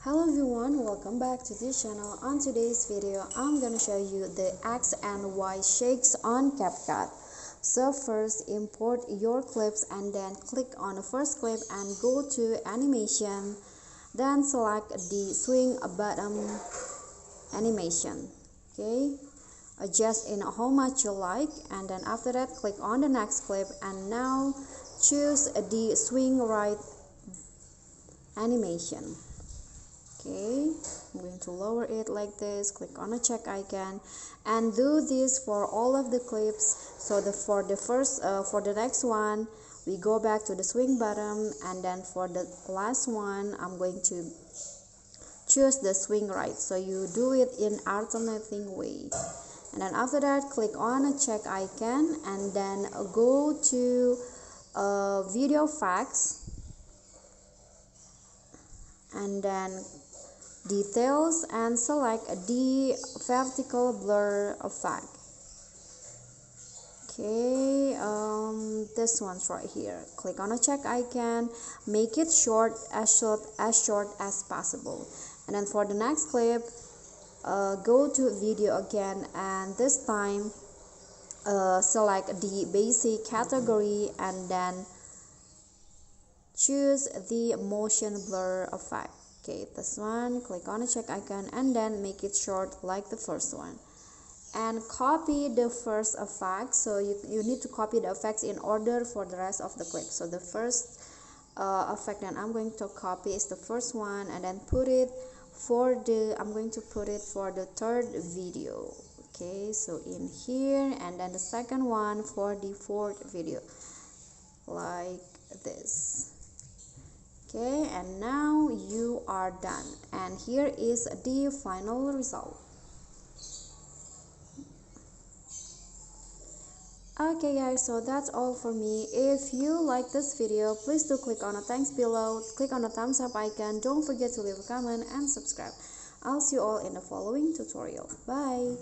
Hello everyone, welcome back to this channel. On today's video, I'm gonna show you the X and Y shakes on CapCut. So first, import your clips and then click on the first clip and go to animation. Then select the swing bottom animation. Okay, adjust in how much you like, and then after that click on the next clip and now choose the swing right animation. Okay, I'm going to lower it like this, click on the check icon and do this for all of the clips. So for the next one we go back to the swing bottom, and then for the last one I'm going to choose the swing right. So you do it in alternating way, and then after that click on a check icon and then go to video effects and then details and select the vertical blur effect. Okay, this one's right here. Click on a check icon, make it short as possible, and then for the next clip go to video again, and this time select the basic category and then choose the motion blur effect. Okay, this one, click on the check icon and then make it short like the first one and copy the first effect. So you need to copy the effects in order for the rest of the clip. So the first effect that I'm going to copy is the first one, and then I'm going to put it for the third video. Okay, so in here, and then the second one for the fourth video like this. Okay, and now you are done, and here is the final result. Okay guys, so that's all for me. If you like this video, please do click on the thanks below, click on the thumbs up icon, don't forget to leave a comment and subscribe. I'll see you all in the following tutorial. Bye.